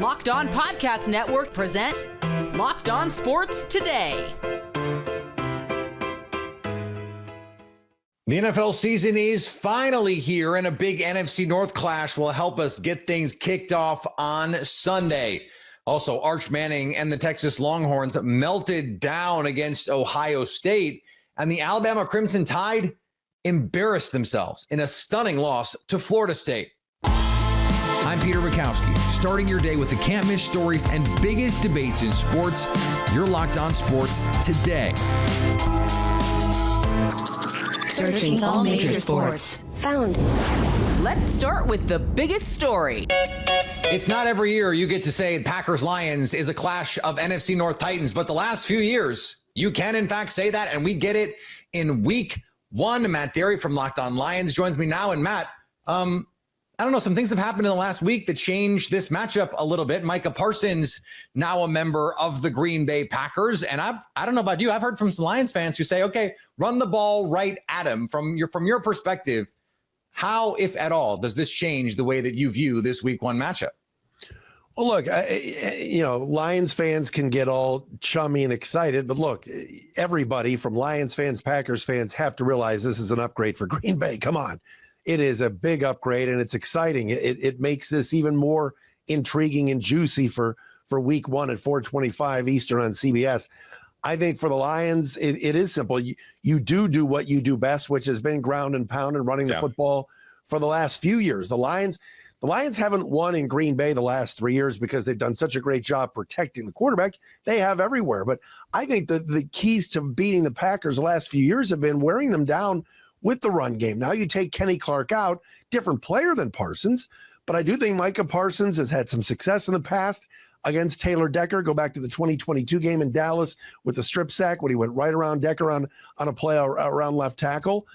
Locked On Podcast Network presents Locked On Sports Today. The NFL season is finally here, and a big NFC North clash will help us get things kicked off on Sunday. Also, Arch Manning and the Texas Longhorns melted down against Ohio State, and the Alabama Crimson Tide embarrassed themselves in a stunning loss to Florida State. I'm Peter Bukowski, starting your day with the can't-miss stories and biggest debates in sports. You're Locked On Sports Today. Searching all major sports. Found. Let's start with the biggest story. It's not every year you get to say Packers-Lions is a clash of NFC North Titans, but the last few years, you can in fact say that, and we get it in week one. Matt Derry from Locked On Lions joins me now. And Matt, I don't know, some things have happened in the last week that changed this matchup a little bit. Micah Parsons, now a member of the Green Bay Packers. And I don't know about you, I've heard from some Lions fans who say, okay, run the ball right at him. From your perspective, how, if at all, does this change the way that you view this week one matchup? Well, look, Lions fans can get all chummy and excited, but look, everybody from Lions fans, Packers fans have to realize this is an upgrade for Green Bay. Come on. It is a big upgrade, and it's exciting. It makes this even more intriguing and juicy for week one at 4:25 Eastern on CBS. I think for the Lions, it is simple. You do what you do best, which has been ground and pound and running the football for the last few years. The Lions haven't won in Green Bay the last 3 years because they've done such a great job protecting the quarterback. They have everywhere. But I think the keys to beating the Packers the last few years have been wearing them down with the run game. Now you take Kenny Clark out, different player than Parsons, but I do think Micah Parsons has had some success in the past against Taylor Decker. Go back to the 2022 game in Dallas with the strip sack when he went right around Decker on a play around left tackle.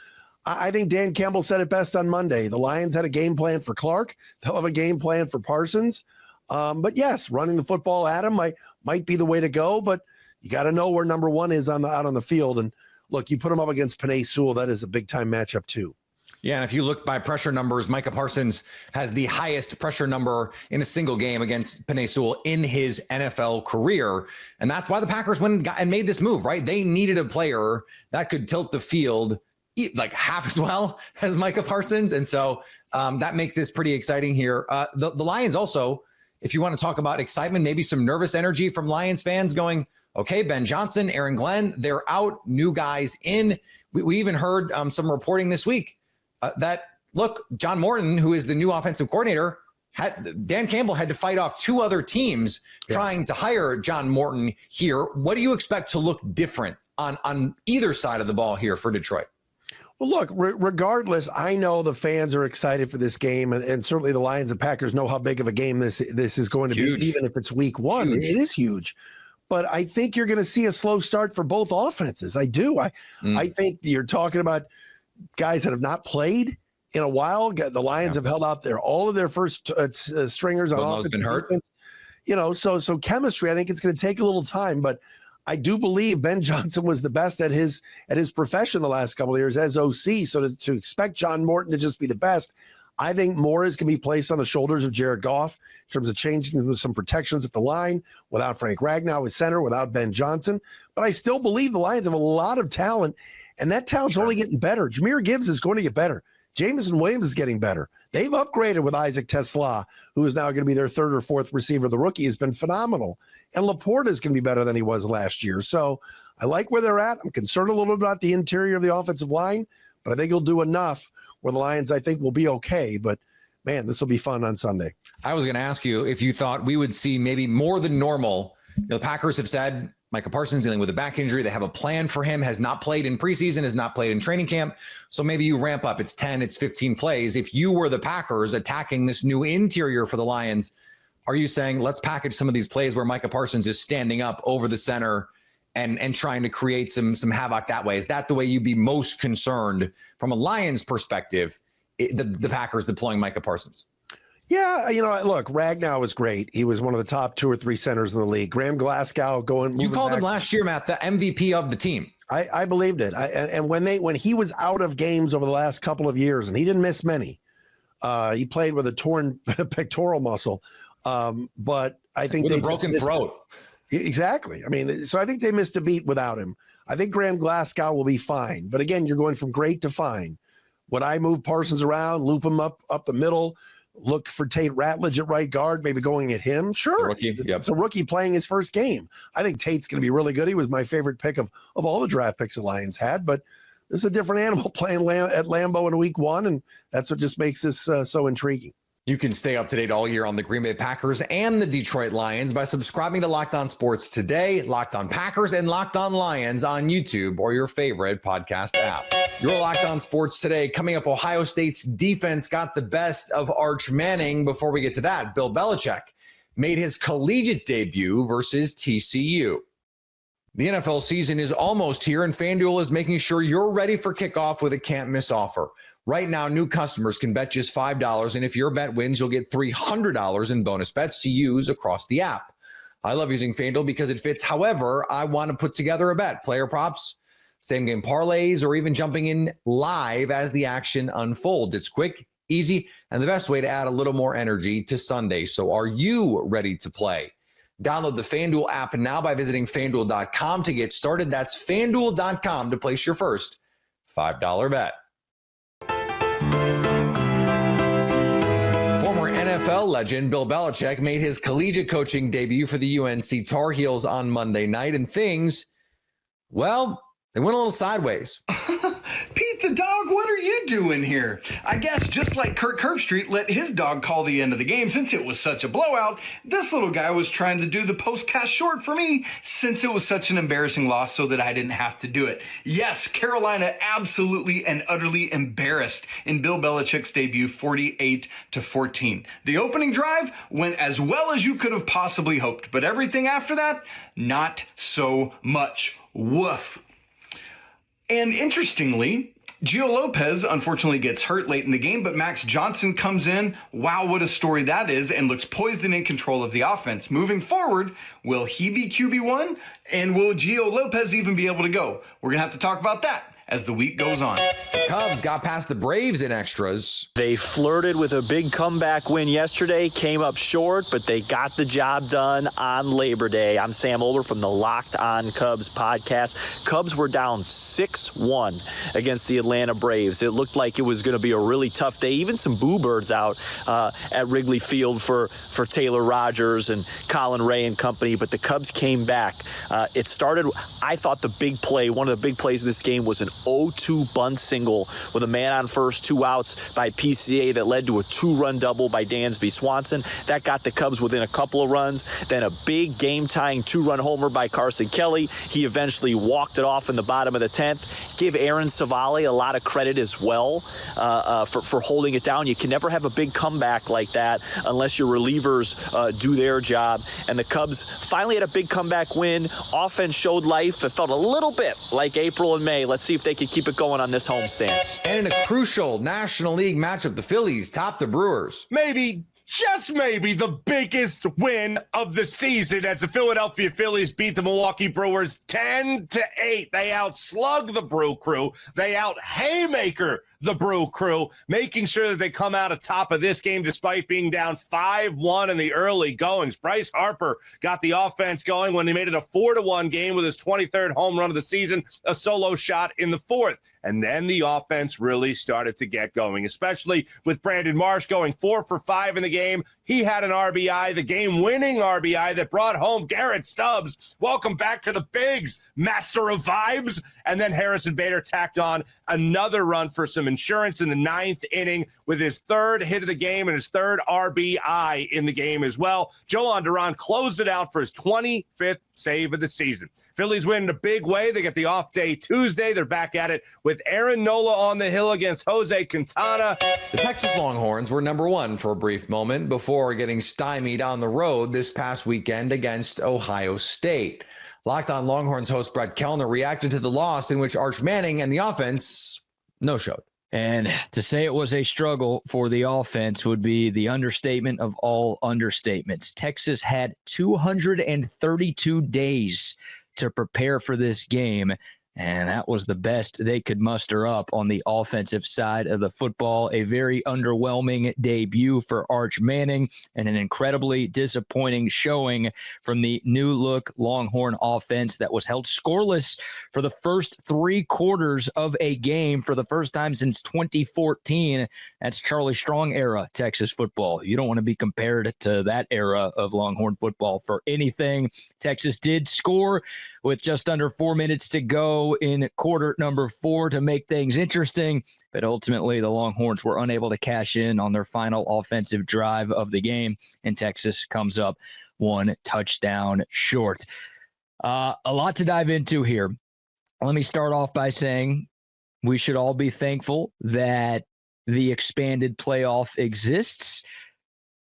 I think Dan Campbell said it best on Monday. The Lions had a game plan for Clark. They'll have a game plan for Parsons. But yes, running the football at him might be the way to go, but you got to know where number one is out on the field. And look, you put him up against Penei Sewell, that is a big-time matchup too. Yeah, and if you look by pressure numbers, Micah Parsons has the highest pressure number in a single game against Penei Sewell in his NFL career. And that's why the Packers went and made this move, right? They needed a player that could tilt the field like half as well as Micah Parsons. And so that makes this pretty exciting here. The Lions also, if you want to talk about excitement, maybe some nervous energy from Lions fans going, okay, Ben Johnson, Aaron Glenn, they're out, new guys in. We even heard some reporting this week that, look, John Morton, who is the new offensive coordinator, Dan Campbell had to fight off two other teams trying to hire John Morton here. What do you expect to look different on either side of the ball here for Detroit? Well, look, regardless, I know the fans are excited for this game, and certainly the Lions and Packers know how big of a game this is going to be, even if it's week one. Huge. It is huge. But I think you're going to see a slow start for both offenses. I do. I think you're talking about guys that have not played in a while. The Lions have held out all of their first stringers on offense. Been hurt. So chemistry, I think it's going to take a little time, but I do believe Ben Johnson was the best at his profession the last couple of years as OC. So to expect John Morton to just be the best, I think more is going to be placed on the shoulders of Jared Goff in terms of changing some protections at the line without Frank Ragnow at center, without Ben Johnson. But I still believe the Lions have a lot of talent, and that talent's only getting better. Jahmyr Gibbs is going to get better. Jameson Williams is getting better. They've upgraded with Isaac Tesla, who is now going to be their third or fourth receiver. The rookie has been phenomenal. And Laporta is going to be better than he was last year. So I like where they're at. I'm concerned a little bit about the interior of the offensive line, but I think he'll do enough where the Lions, I think, will be okay. But, man, this will be fun on Sunday. I was going to ask you if you thought we would see maybe more than normal. The Packers have said Micah Parsons dealing with a back injury. They have a plan for him, has not played in preseason, has not played in training camp. So maybe you ramp up. It's 10, it's 15 plays. If you were the Packers attacking this new interior for the Lions, are you saying let's package some of these plays where Micah Parsons is standing up over the center and trying to create some havoc that way? Is that the way you'd be most concerned from a Lions perspective, the Packers deploying Micah Parsons? Yeah, look, Ragnow was great. He was one of the top 2 or 3 centers in the league. Graham Glasgow You called him last year, Matt, the MVP of the team. I believed it. And when he was out of games over the last couple of years, and he didn't miss many, he played with a torn pectoral muscle. But I think with they a broken throat. Exactly. I mean, so I think they missed a beat without him. I think Graham Glasgow will be fine. But again, you're going from great to fine. Would I move Parsons around, loop him up the middle, look for Tate Ratledge at right guard, maybe going at him? Sure. Rookie, yep. It's a rookie playing his first game. I think Tate's going to be really good. He was my favorite pick of all the draft picks the Lions had. But this is a different animal playing at Lambeau in week 1, and that's what just makes this so intriguing. You can stay up to date all year on the Green Bay Packers and the Detroit Lions by subscribing to Locked On Sports Today, Locked On Packers, and Locked On Lions on YouTube or your favorite podcast app. You're Locked On Sports Today. Coming up, Ohio State's defense got the best of Arch Manning. Before we get to that, Bill Belichick made his collegiate debut versus TCU. The NFL season is almost here, and FanDuel is making sure you're ready for kickoff with a can't-miss offer. Right now, new customers can bet just $5, and if your bet wins, you'll get $300 in bonus bets to use across the app. I love using FanDuel because it fits however I want to put together a bet. Player props, same-game parlays, or even jumping in live as the action unfolds. It's quick, easy, and the best way to add a little more energy to Sunday. So are you ready to play? Download the FanDuel app now by visiting FanDuel.com to get started. That's FanDuel.com to place your first $5 bet. Former NFL legend Bill Belichick made his collegiate coaching debut for the UNC Tar Heels on Monday night, and things, well, they went a little sideways. Pete the dog, what are you doing here? I guess just like Kirk Herbstreit let his dog call the end of the game since it was such a blowout, this little guy was trying to do the postcast short for me since it was such an embarrassing loss so that I didn't have to do it. Yes, Carolina absolutely and utterly embarrassed in Bill Belichick's debut 48-14. The opening drive went as well as you could have possibly hoped, but everything after that, not so much. Woof. And interestingly, Gio Lopez unfortunately gets hurt late in the game, but Max Johnson comes in. Wow, what a story that is, and looks poised and in control of the offense. Moving forward, will he be QB1? And will Gio Lopez even be able to go? We're going to have to talk about that as the week goes on. The Cubs got past the Braves in extras. They flirted with a big comeback win yesterday, came up short, but they got the job done on Labor Day. I'm Sam Older from the Locked On Cubs podcast. Cubs were down 6-1 against the Atlanta Braves. It looked like it was going to be a really tough day. Even some boo birds out at Wrigley Field for Taylor Rogers and Colin Ray and company, but the Cubs came back. It started, I thought the big play, one of the big plays of this game was an 0-2 bunt single with a man on first, 2 outs by PCA that led to a 2-run double by Dansby Swanson. That got the Cubs within a couple of runs. Then a big game-tying 2-run homer by Carson Kelly. He eventually walked it off in the bottom of the 10th. Give Aaron Savali a lot of credit as well for holding it down. You can never have a big comeback like that unless your relievers do their job. And the Cubs finally had a big comeback win. Offense showed life. It felt a little bit like April and May. Let's see if they can keep it going on this homestand. And in a crucial National League matchup, the Phillies topped the Brewers. Maybe, just maybe, the biggest win of the season as the Philadelphia Phillies beat the Milwaukee Brewers 10-8. They outslug the Brew Crew. They out-haymaker the Brew Crew, making sure that they come out atop of this game despite being down 5-1 in the early goings. Bryce Harper got the offense going when he made it a 4-1 game with his 23rd home run of the season, a solo shot in the 4th. And then the offense really started to get going, especially with Brandon Marsh going 4 for 5 in the game. He had an RBI, the game-winning RBI that brought home Garrett Stubbs. Welcome back to the Bigs, master of vibes. And then Harrison Bader tacked on another run for some insurance in the 9th inning with his 3rd hit of the game and his 3rd RBI in the game as well. Joan Duran closed it out for his 25th save of the season. Phillies win in a big way. They get the off day Tuesday. They're back at it with Aaron Nola on the hill against Jose Quintana. The Texas Longhorns were number 1 for a brief moment before getting stymied on the road this past weekend against Ohio State. Locked On Longhorns host Brett Kellner reacted to the loss in which Arch Manning and the offense no-showed. And to say it was a struggle for the offense would be the understatement of all understatements. Texas had 232 days to prepare for this game. And that was the best they could muster up on the offensive side of the football. A very underwhelming debut for Arch Manning and an incredibly disappointing showing from the new-look Longhorn offense that was held scoreless for the first 3 quarters of a game for the first time since 2014. That's Charlie Strong era Texas football. You don't want to be compared to that era of Longhorn football for anything. Texas did score with just under 4 minutes to go in quarter number 4 to make things interesting, but ultimately the Longhorns were unable to cash in on their final offensive drive of the game, and Texas comes up 1 touchdown short. A lot to dive into here. Let me start off by saying we should all be thankful that the expanded playoff exists.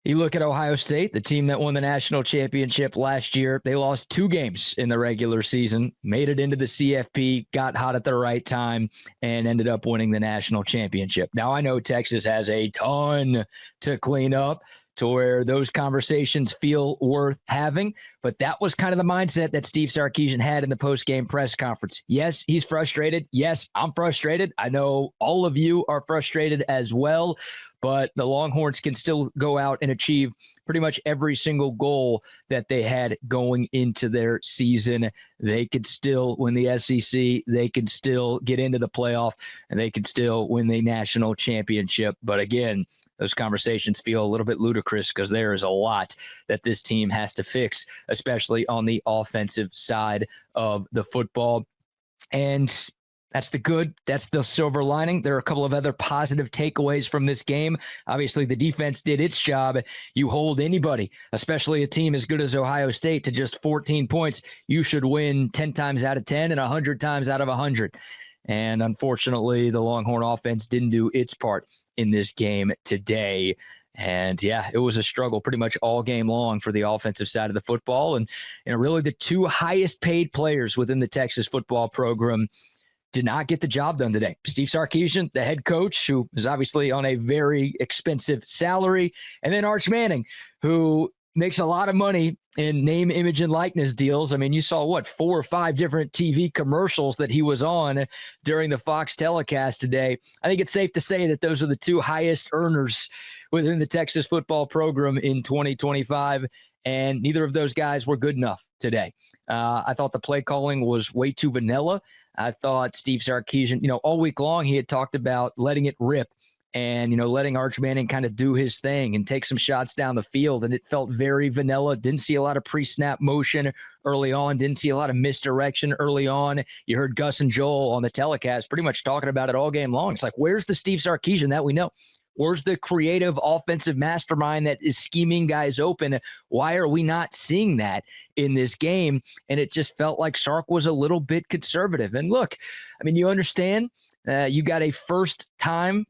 You look at Ohio State, the team that won the national championship last year. They lost 2 games in the regular season, made it into the CFP, got hot at the right time, and ended up winning the national championship. Now, I know Texas has a ton to clean up to where those conversations feel worth having, but that was kind of the mindset that Steve Sarkisian had in the post-game press conference. Yes, he's frustrated. Yes, I'm frustrated. I know all of you are frustrated as well, but the Longhorns can still go out and achieve pretty much every single goal that they had going into their season. They could still win the SEC. They could still get into the playoff, and they could still win the national championship. But again, those conversations feel a little bit ludicrous because there is a lot that this team has to fix, especially on the offensive side of the football. And that's the good. That's the silver lining. There are a couple of other positive takeaways from this game. Obviously, the defense did its job. You hold anybody, especially a team as good as Ohio State, to just 14 points. You should win 10 times out of 10 and 100 times out of 100. And unfortunately, the Longhorn offense didn't do its part in this game today. And yeah, it was a struggle pretty much all game long for the offensive side of the football. And really the 2 highest paid players within the Texas football program did not get the job done today. Steve Sarkisian, the head coach, who is obviously on a very expensive salary, and then Arch Manning, who makes a lot of money in name, image, and likeness deals. I mean, you saw 4 or 5 different TV commercials that he was on during the Fox telecast today. I think it's safe to say that those are the 2 highest earners within the Texas football program in 2025, and neither of those guys were good enough today. I thought the play calling was way too vanilla. I thought Steve Sarkisian, all week long he had talked about letting it rip and, letting Arch Manning kind of do his thing and take some shots down the field. And it felt very vanilla. Didn't see a lot of pre-snap motion early on. Didn't see a lot of misdirection early on. You heard Gus and Joel on the telecast pretty much talking about it all game long. It's like, where's the Steve Sarkisian that we know? Where's the creative offensive mastermind that is scheming guys open? Why are we not seeing that in this game? And it just felt like Sark was a little bit conservative. And look, I mean, you understand, you got a first-time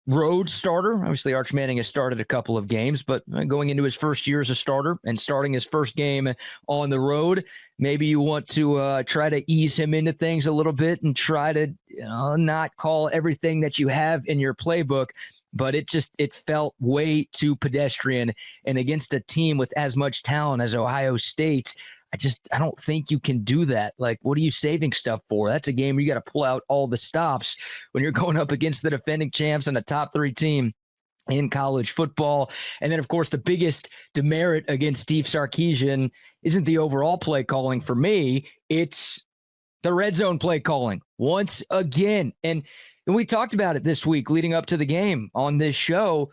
road starter. Obviously, Arch Manning has started a couple of games, but going into his first year as a starter and starting his first game on the road, maybe you want to try to ease him into things a little bit and try to not call everything that you have in your playbook. But it felt way too pedestrian. And against a team with as much talent as Ohio State, I don't think you can do that. Like, what are you saving stuff for? That's a game where you got to pull out all the stops when you're going up against the defending champs and a top 3 team in college football. And then, of course, the biggest demerit against Steve Sarkisian isn't the overall play calling for me. It's the red zone play calling once again. And we talked about it this week leading up to the game on this show.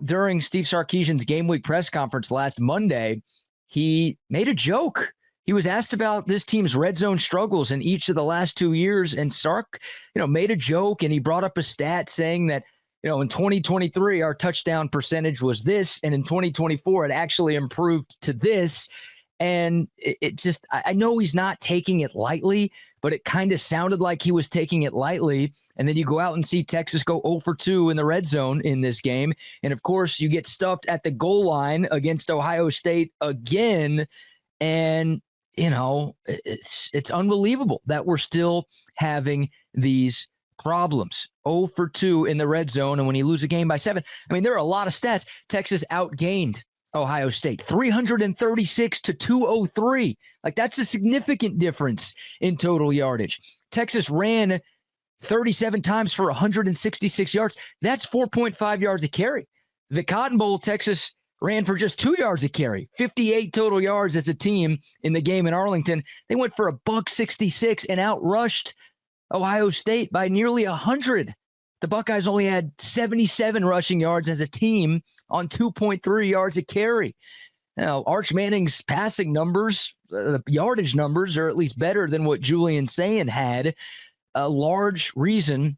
During Steve Sarkisian's game week press conference last Monday, he made a joke. He was asked about this team's red zone struggles in each of the last 2 years, and Sark, made a joke, and he brought up a stat saying that, in 2023, our touchdown percentage was this, and in 2024, it actually improved to this. And it just, I know he's not taking it lightly, but it kind of sounded like he was taking it lightly. And then you go out and see Texas go 0 for 2 in the red zone in this game. And of course, you get stuffed at the goal line against Ohio State again. And, it's unbelievable that we're still having these problems. 0 for 2 in the red zone. And when you lose a game by 7, I mean, there are a lot of stats. Texas outgained Ohio State 336 to 203. Like, that's a significant difference in total yardage. Texas ran 37 times for 166 yards. That's 4.5 yards a carry. The Cotton Bowl, Texas ran for just 2 yards a carry, 58 total yards as a team in the game in Arlington. They went for $166 and outrushed Ohio State by nearly 100. The Buckeyes only had 77 rushing yards as a team on 2.3 yards a carry. Now, Arch Manning's passing numbers, the yardage numbers, are at least better than what Julian Sayin had. A large reason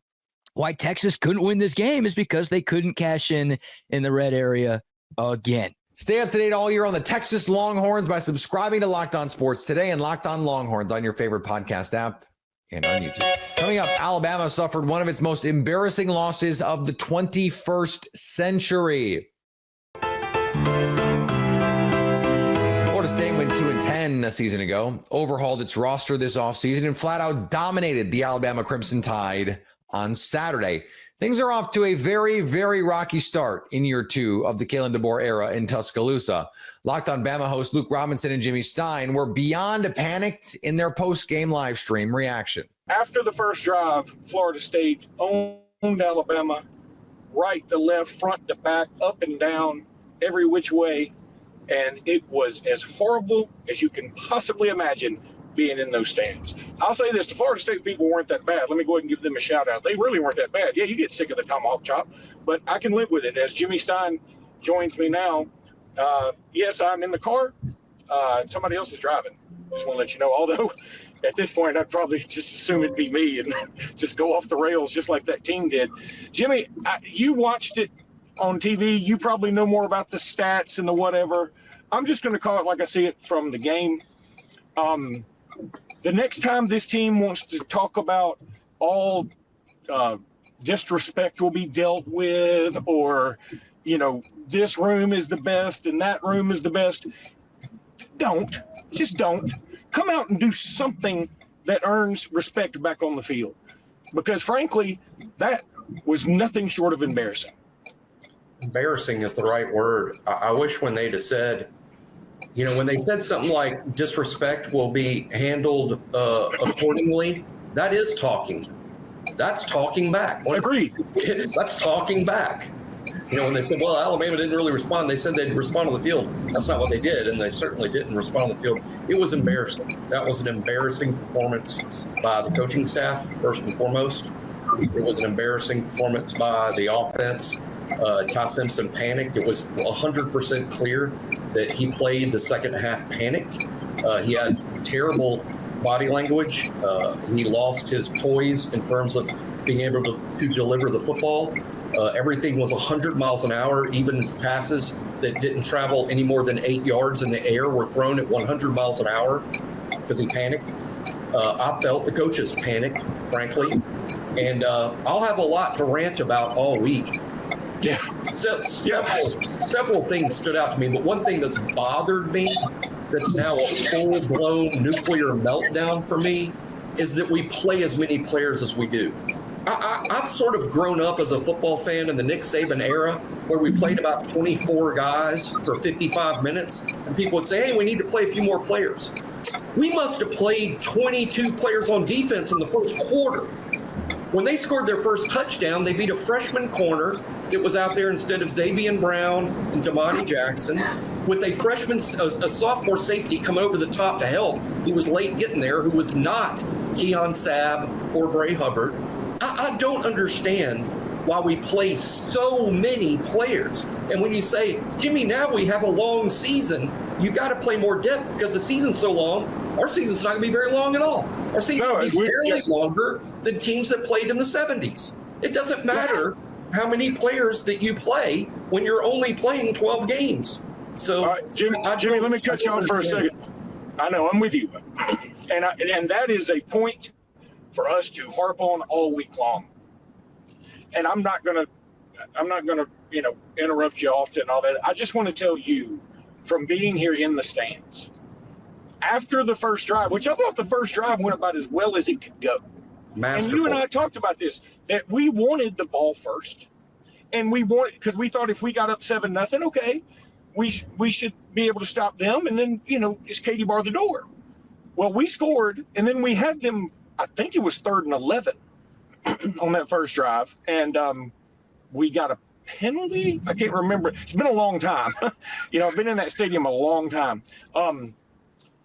why Texas couldn't win this game is because they couldn't cash in the red area again. Stay up to date all year on the Texas Longhorns by subscribing to Locked On Sports today and Locked On Longhorns on your favorite podcast app and on YouTube. Coming up, Alabama suffered one of its most embarrassing losses of the 21st century. Florida State went 2-10 a season ago, overhauled its roster this offseason, and flat out dominated the Alabama Crimson Tide on Saturday. Things are off to a very, very rocky start in year 2 of the Kalen DeBoer era in Tuscaloosa. Locked On Bama host Luke Robinson and Jimmy Stein were beyond panicked in their post-game live stream reaction. After the first drive, Florida State owned Alabama right to left, front to back, up and down, every which way. And it was as horrible as you can possibly imagine being in those stands. I'll say this, the Florida State people weren't that bad. Let me go ahead and give them a shout out. They really weren't that bad. Yeah, you get sick of the tomahawk chop, but I can live with it. As Jimmy Stein joins me now, yes, I'm in the car. Somebody else is driving. Just want to let you know, although at this point, I'd probably just assume it'd be me and just go off the rails just like that team did. Jimmy, you watched it on TV. You probably know more about the stats and the whatever. I'm just going to call it like I see it from the game. The next time this team wants to talk about all disrespect will be dealt with, or, you know, this room is the best and that room is the best, don't. Just don't. Come out and do something that earns respect back on the field. Because, frankly, that was nothing short of embarrassing. Embarrassing is the right word. I wish when they'd have said, you know, when they said something like disrespect will be handled accordingly, that is talking. That's talking back. Agreed. That's talking back. You know, when they said, well, Alabama didn't really respond, they said they'd respond on the field. That's not what they did, and they certainly didn't respond on the field. It was embarrassing. That was an embarrassing performance by the coaching staff, first and foremost. It was an embarrassing performance by the offense. Ty Simpson panicked. It was 100% clear that he played the second half panicked. He had terrible body language. He lost his poise in terms of being able to deliver the football. Everything was 100 miles an hour. Even passes that didn't travel any more than 8 yards in the air were thrown at 100 miles an hour because he panicked. I felt the coaches panicked, frankly. And I'll have a lot to rant about all week. Yeah. Several things stood out to me, but one thing that's bothered me, that's now a full-blown nuclear meltdown for me, is that we play as many players as we do. I've sort of grown up as a football fan in the Nick Saban era, where we played about 24 guys for 55 minutes, and people would say, hey, we need to play a few more players. We must have played 22 players on defense in the first quarter. When they scored their first touchdown, they beat a freshman corner. It was out there instead of Xavier Brown and Damani Jackson, with a sophomore safety coming over the top to help, who was late getting there, who was not Keon Sabb or Bray Hubbard. I don't understand why we play so many players. And when you say, Jimmy, now we have a long season, you got to play more depth because the season's so long. Our season's not going to be very long at all. Our season is barely longer than teams that played in the 70s. It doesn't matter how many players that you play when you're only playing 12 games. So, all right, Jimmy, let me cut you off for a second. I know, I'm with you. And that is a point for us to harp on all week long. And I'm not gonna, interrupt you often and all that. I just want to tell you, from being here in the stands, after the first drive, which I thought the first drive went about as well as it could go. Masterful. And you and I talked about this, that we wanted the ball first. And we wanted, because we thought if we got up 7-0, okay, we should be able to stop them. And then, it's Katie bar the door. Well, we scored, and then we had them I think it was 3rd and 11 on that first drive. And we got a penalty. I can't remember. It's been a long time. I've been in that stadium a long time.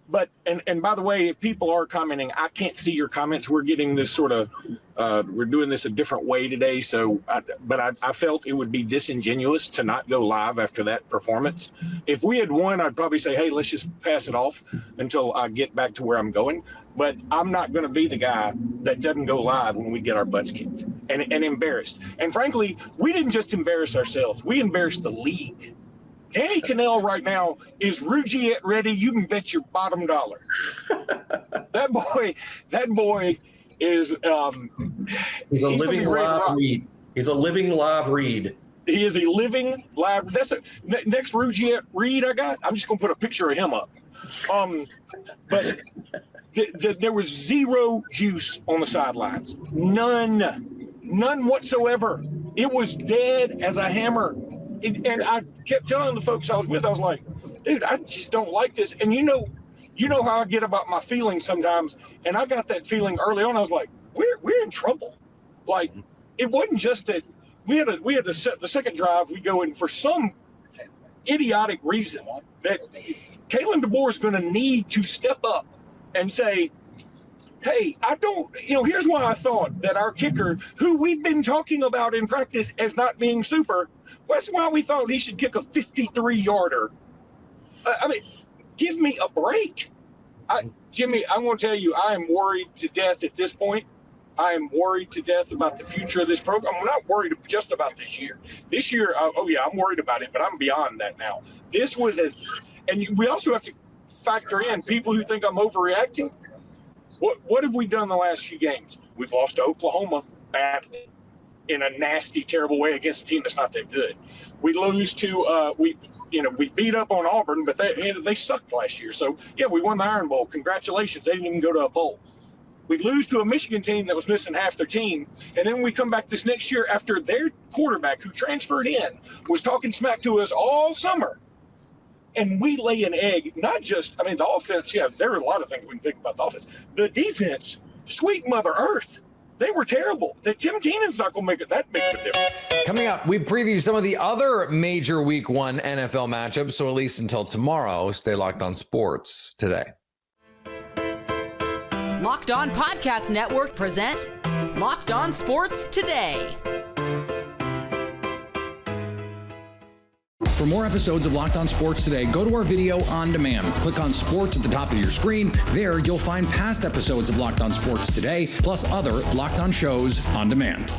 But by the way, if people are commenting, I can't see your comments. We're getting this sort of, we're doing this a different way today. But I felt it would be disingenuous to not go live after that performance. If we had won, I'd probably say, hey, let's just pass it off until I get back to where I'm going. But I'm not going to be the guy that doesn't go live when we get our butts kicked and embarrassed. And frankly, we didn't just embarrass ourselves. We embarrassed the league. Danny Cannell right now is Rugiet ready. You can bet your bottom dollar. That boy is. He's a living live read. He's a living live read. He is a living live. That's the next Rugiet read I got. I'm just gonna put a picture of him up. But there was zero juice on the sidelines. None whatsoever. It was dead as a hammer. And I kept telling the folks I was with, I was like, dude, I just don't like this. And you know how I get about my feelings sometimes. And I got that feeling early on. I was like, we're in trouble. Like, it wasn't just that we had to set the second drive. We go in for some idiotic reason that Kalen DeBoer is going to need to step up and say, hey, here's why I thought that our kicker, who we've been talking about in practice as not being super, that's why we thought he should kick a 53-yarder. Give me a break. Jimmy, I want to tell you, I am worried to death at this point. I am worried to death about the future of this program. I'm not worried just about this year. This year, I'm worried about it, but I'm beyond that now. This was and we also have to factor in people who think I'm overreacting. What have we done the last few games? We've lost to Oklahoma badly in a nasty, terrible way against a team that's not that good. We lose to we beat up on Auburn, but they sucked last year. So yeah, we won the Iron Bowl. Congratulations. They didn't even go to a bowl. We lose to a Michigan team that was missing half their team, and then we come back this next year after their quarterback, who transferred in, was talking smack to us all summer. And we lay an egg, not just, the offense, yeah, there are a lot of things we can think about the offense. The defense, sweet Mother Earth, they were terrible. That Tim Keenan's not going to make it that big of a difference. Coming up, we preview some of the other major Week 1 NFL matchups, so at least until tomorrow, stay locked on sports today. Locked On Podcast Network presents Locked On Sports Today. For more episodes of Locked On Sports Today, go to our video on demand. Click on Sports at the top of your screen. There, you'll find past episodes of Locked On Sports Today, plus other Locked On shows on demand.